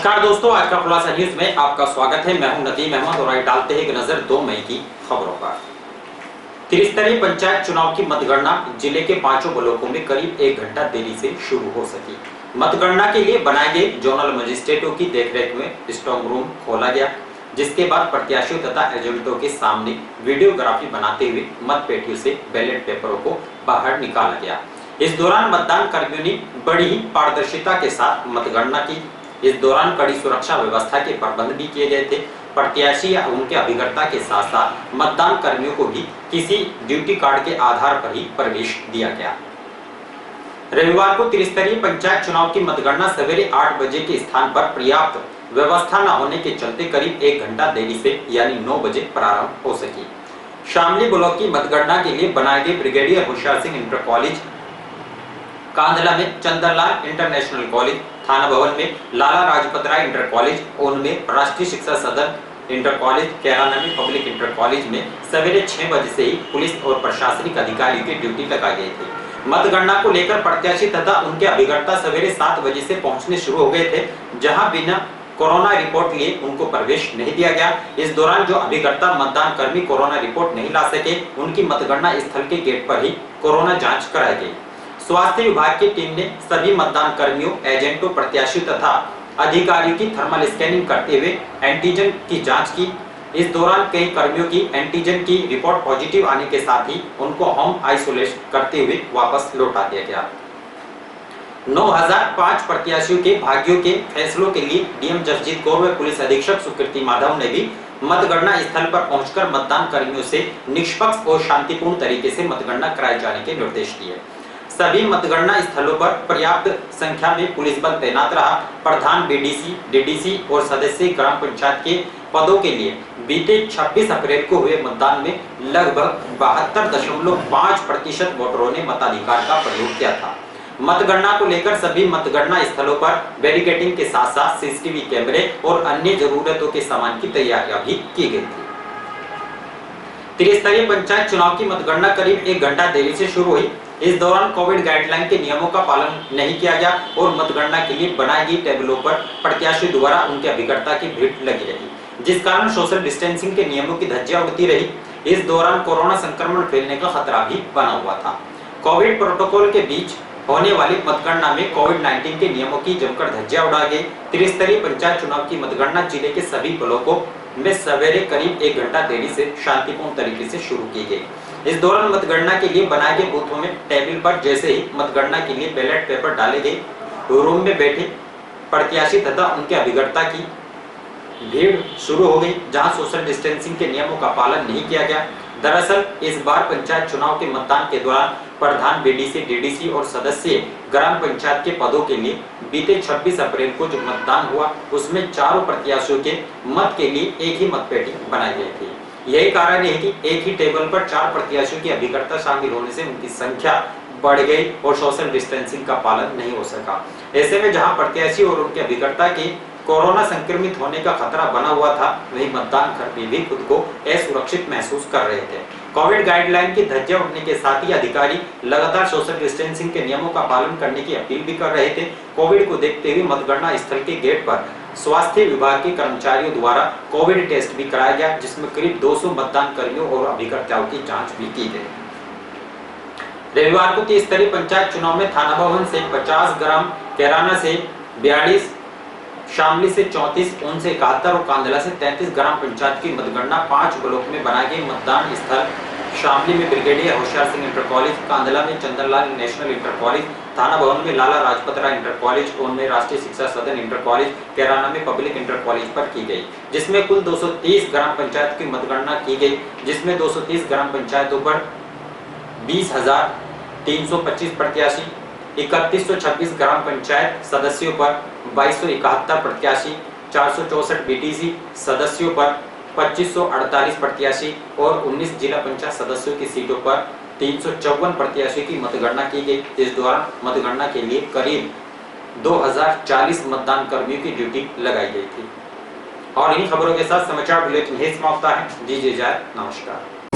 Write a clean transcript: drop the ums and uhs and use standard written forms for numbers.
नमस्कार दोस्तों, आज का खुलासा न्यूज में आपका स्वागत है। मैं हूं नदीम अहमद और आइए डालते हैं एक नजर 2 मई की खबरों पर। त्रिस्तरीय पंचायत चुनाव की मतगणना जिले के 5 ब्लॉकों में करीब 1 घंटा देरी से शुरू हो सकी। मतगणना के लिए बनाए गए जोनल मजिस्ट्रेटों की देखरेख में स्ट्रांग रूम खोला गया, जिसके बाद प्रत्याशियों तथा एजेंटों के सामने वीडियोग्राफी बनाते हुए मतपेटियों से बैलेट पेपरों को बाहर निकाला गया। इस दौरान मतदान कर्मियों ने बड़ी ही पारदर्शिता के साथ मतगणना की। इस दौरान कड़ी सुरक्षा व्यवस्था के प्रबंध भी किए गए थे। प्रत्याशी या उनके अभिकर्ता के साथ साथ मतदान कर्मियों को भी किसी ड्यूटी कार्ड के आधार पर ही प्रवेश दिया गया। रविवार को त्रिस्तरीय पंचायत चुनाव की मतगणना सवेरे 8 बजे के स्थान पर पर्याप्त व्यवस्था न होने के चलते करीब 1 घंटा देरी से यानी 9 बजे प्रारंभ हो सकी। शामली ब्लॉक की मतगणना के लिए बनाए गए brigadier Hoshiyar Singh inter college, Kandhla में चंद्रलाल इंटरनेशनल कॉलेज, थाना भवन में Lala Lajpat Rai inter college, own में राष्ट्रीय शिक्षा सदन इंटर कॉलेज, कैराना में पब्लिक इंटर कॉलेज में सवेरे 6 बजे से ही पुलिस और प्रशासनिक अधिकारियों की ड्यूटी लगाई गई थी। मतगणना को लेकर प्रत्याशी तथा उनके अभिकर्ता सवेरे 7 बजे से पहुंचने शुरू हो गए थे, जहां बिना कोरोना रिपोर्ट लिए उनको प्रवेश नहीं दिया गया। इस दौरान जो अभिकर्ता मतदान कर्मी कोरोना रिपोर्ट नहीं ला सके, उनकी मतगणना स्थल के गेट पर ही कोरोना जांच कराई गई। स्वास्थ्य विभाग की टीम ने सभी मतदान कर्मियों, एजेंटों, प्रत्याशियों तथा अधिकारियों की थर्मल स्कैनिंग करते हुए एंटीजन की जांच की। इस दौरान कई कर्मियों की एंटीजन की रिपोर्ट पॉजिटिव आने के साथ ही उनको होम आइसोलेट करते हुए वापस लौटा दिया गया। 9005 प्रत्याशियों के भाग्यों के फैसलों के लिए डीएम जसजीत कौर व पुलिस अधीक्षक सुकृति माधव ने भी मतगणना स्थल पर पहुंचकर मतदान कर्मियों से निष्पक्ष और शांतिपूर्ण तरीके से मतगणना कराए जाने के निर्देश दिए। सभी मतगणना स्थलों पर पर्याप्त संख्या में पुलिस बल तैनात रहा। प्रधान बीडीसी, डीडीसी और सदस्य ग्राम पंचायत के पदों के लिए बीते 26 अप्रैल को हुए मतदान में लगभग 72.5% वोटरों ने मताधिकार का प्रयोग किया था। मतगणना को लेकर सभी मतगणना स्थलों पर बैरिकेडिंग के साथ साथ सीसीटीवी कैमरे और अन्य जरूरतों के सामान की तैयारियां भी की गई थी। त्रिस्तरीय पंचायत चुनाव की मतगणना करीब 1 घंटा देरी से शुरू हुई। इस दौरान कोविड गाइडलाइन के नियमों का पालन नहीं किया गया और मतगणना के लिए बनाई गई टेबलों पर प्रत्याशियों द्वारा उनके अभिकर्ता की भीड़ लगी रही, जिस कारण सोशल डिस्टेंसिंग के नियमों की धज्जियां उड़ती रही। इस दौरान कोरोना संक्रमण फैलने का खतरा भी बना हुआ था। कोविड प्रोटोकॉल के बीच होने वाली मतगणना में कोविड-19 के नियमों की जमकर धज्जियां उड़ा गई। त्रिस्तरीय पंचायत चुनाव की मतगणना जिले के सभी ब्लॉकों में सवेरे करीब 1 घंटा देरी से शांतिपूर्ण तरीके से शुरू की गई। इस दौरान मतगणना के लिए बनाए गए बूथों में टेबल पर जैसे ही मतगणना के लिए बैलेट पेपर डाले गए, रूम में बैठे प्रत्याशी तथा उनके अभिकर्ता की भीड़ शुरू हो गई, जहां सोशल डिस्टेंसिंग के नियमों का पालन नहीं किया गया। दरअसल इस बार पंचायत चुनाव के मतदान के दौरान प्रधान बीडीसी, डीडीसी और सदस्य ग्राम पंचायत के पदों के लिए बीते 26 अप्रैल को जो मतदान हुआ, उसमें चारों प्रत्याशियों के मत के लिए एक ही मतपेटी बनाई गई थी। यही कारण है कि एक ही टेबल पर 4 प्रत्याशियों की अभिकर्ता शामिल होने से उनकी संख्या बढ़ गई और सोशल डिस्टेंसिंग का पालन नहीं हो सका। ऐसे में जहां प्रत्याशी और उनके अभिकर्ता के कोरोना संक्रमित होने का खतरा बना हुआ था, वहीं मतदान कर्मी भी खुद को असुरक्षित महसूस कर रहे थे। कोविड गाइडलाइन की धज्जियां उड़ने के साथ ही अधिकारी लगातार सोशल डिस्टेंसिंग के नियमों का पालन करने की अपील भी कर रहे थे। कोविड को देखते हुए मतगणना स्थल के गेट पर स्वास्थ्य विभाग के कर्मचारियों द्वारा कोविड टेस्ट भी कराया गया, जिसमें करीब 200 मतदान कर्मियों और अभिकर्ताओं की जांच भी की गई। रविवार को त्रिस्तरीय पंचायत चुनाव में थाना भवन से 50 ग्राम, कैराना से 42, शामली से 34, ओन से 71 और कांधला से 33 ग्राम पंचायत की मतगणना 5 ब्लॉक में बनाए गए मतदान स्थल शामली में brigadier Hoshiyar Singh inter college, Kandhla में चंद्रलाल नेशनल इंटर कॉलेज, थाना भवन में Lala Lajpat Rai inter college, own में राष्ट्रीय शिक्षा सदन इंटर कॉलेज, कैराना में पब्लिक इंटर कॉलेज पर की गई, जिसमें कुल 230 ग्राम पंचायत की मतगणना की गई, जिसमें 230 ग्राम पंचायतों पर 20,325 प्रत्याशी, 3126 ग्राम पंचायत सदस्यों पर 2271 प्रत्याशी, 464 बीटीसी सदस्यों पर 2548 प्रत्याशी और 19 जिला पंचायत सदस्यों की सीटों पर 354 प्रत्याशियों की मतगणना की गई। इस दौरान मतगणना के लिए करीब 2040 मतदान कर्मियों की ड्यूटी लगाई गई थी। और इन खबरों के साथ समाचार बुलेटिन समाप्त है। दीजिए इजाजत, नमस्कार।